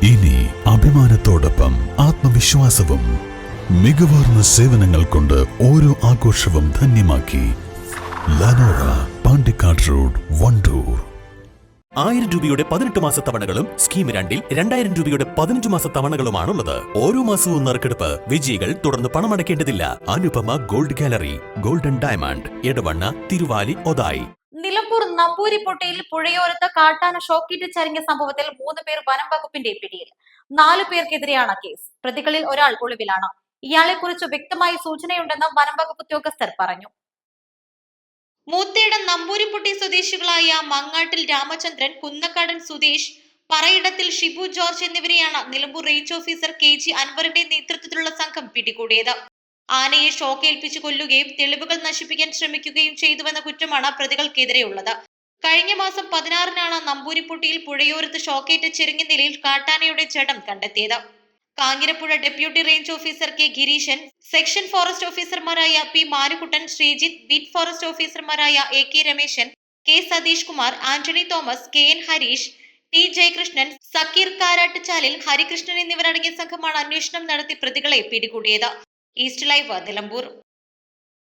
ഇനി അഭിമാനത്തോടൊപ്പം ആത്മവിശ്വാസവും മികവാർന്ന സേവനങ്ങൾ കൊണ്ട് ഓരോ ആഘോഷവും ധന്യമാക്കി. ലനോറ, പാണ്ടിക്കാട് റോഡ്, വണ്ടൂർ. 1000 രൂപയുടെ 18 മാസ തവണകളും സ്കീം 2-ൽ 2000 രൂപയുടെ 15 മാസ തവണകളുമാണുള്ളത്. ഓരോ മാസവും നറുക്കെടുപ്പ്. വിജയികൾ തുടർന്ന് പണമടയ്ക്കേണ്ടതില്ല. Anupama gold gallery, golden diamond, Edavanna, Thiruvali, Othayi. Nilambur നമ്പൂരിപ്പൊട്ടിയിൽ പുഴയോരത്ത് കാട്ടാന ഷോക്കേറ്റ് ചരിഞ്ഞ സംഭവത്തിൽ 3 പേർ വനം വകുപ്പിന്റെ പിടിയിൽ. 4 പേർക്കെതിരെയാണ് കേസ്. പ്രതികളിൽ ഒരാൾ ഒളിവിലാണ്. ഇയാളെക്കുറിച്ച് വ്യക്തമായ സൂചനയുണ്ടെന്ന് വനം വകുപ്പ് ഉദ്യോഗസ്ഥർ പറഞ്ഞു. മൂത്തേടം നമ്പൂരിപ്പൊട്ടി സ്വദേശികളായ മങ്ങാട്ടിൽ രാമചന്ദ്രൻ, കുന്നക്കാടൻ സുദേശ്, പറയിടത്തിൽ ഷിബു ജോർജ് എന്നിവരെയാണ് നിലമ്പൂർ റേഞ്ച് ഓഫീസർ KG അൻവറിന്റെ നേതൃത്വത്തിലുള്ള സംഘം പിടികൂടിയത്. ആനയെ ഷോക്കേൽപ്പിച്ചു കൊല്ലുകയും തെളിവുകൾ നശിപ്പിക്കാൻ ശ്രമിക്കുകയും ചെയ്തുവെന്ന കുറ്റമാണ് പ്രതികൾക്കെതിരെയുള്ളത്. കഴിഞ്ഞ മാസം 16-നാണ് നമ്പൂരിപ്പൊട്ടിയിൽ പുഴയോരത്ത് ഷോക്കേറ്റ് ചെരിഞ്ഞ നിലയിൽ കാട്ടാനയുടെ ജഡം കണ്ടെത്തിയത്. Kanjirapuzha deputy range officer K Gireesan, section forest ഓഫീസർമാരായ P Manukkuttan, Sreejith, beat forest ഓഫീസർമാരായ AK Rameshan, K Satheesh Kumar, Antony Thomas, KN Harish, T Jayakrishnan, Zakir Karattuchalil, Harikrishnan എന്നിവരടങ്ങിയ സംഘമാണ് അന്വേഷണം നടത്തി പ്രതികളെ പിടികൂടിയത്. East live, Nilambur.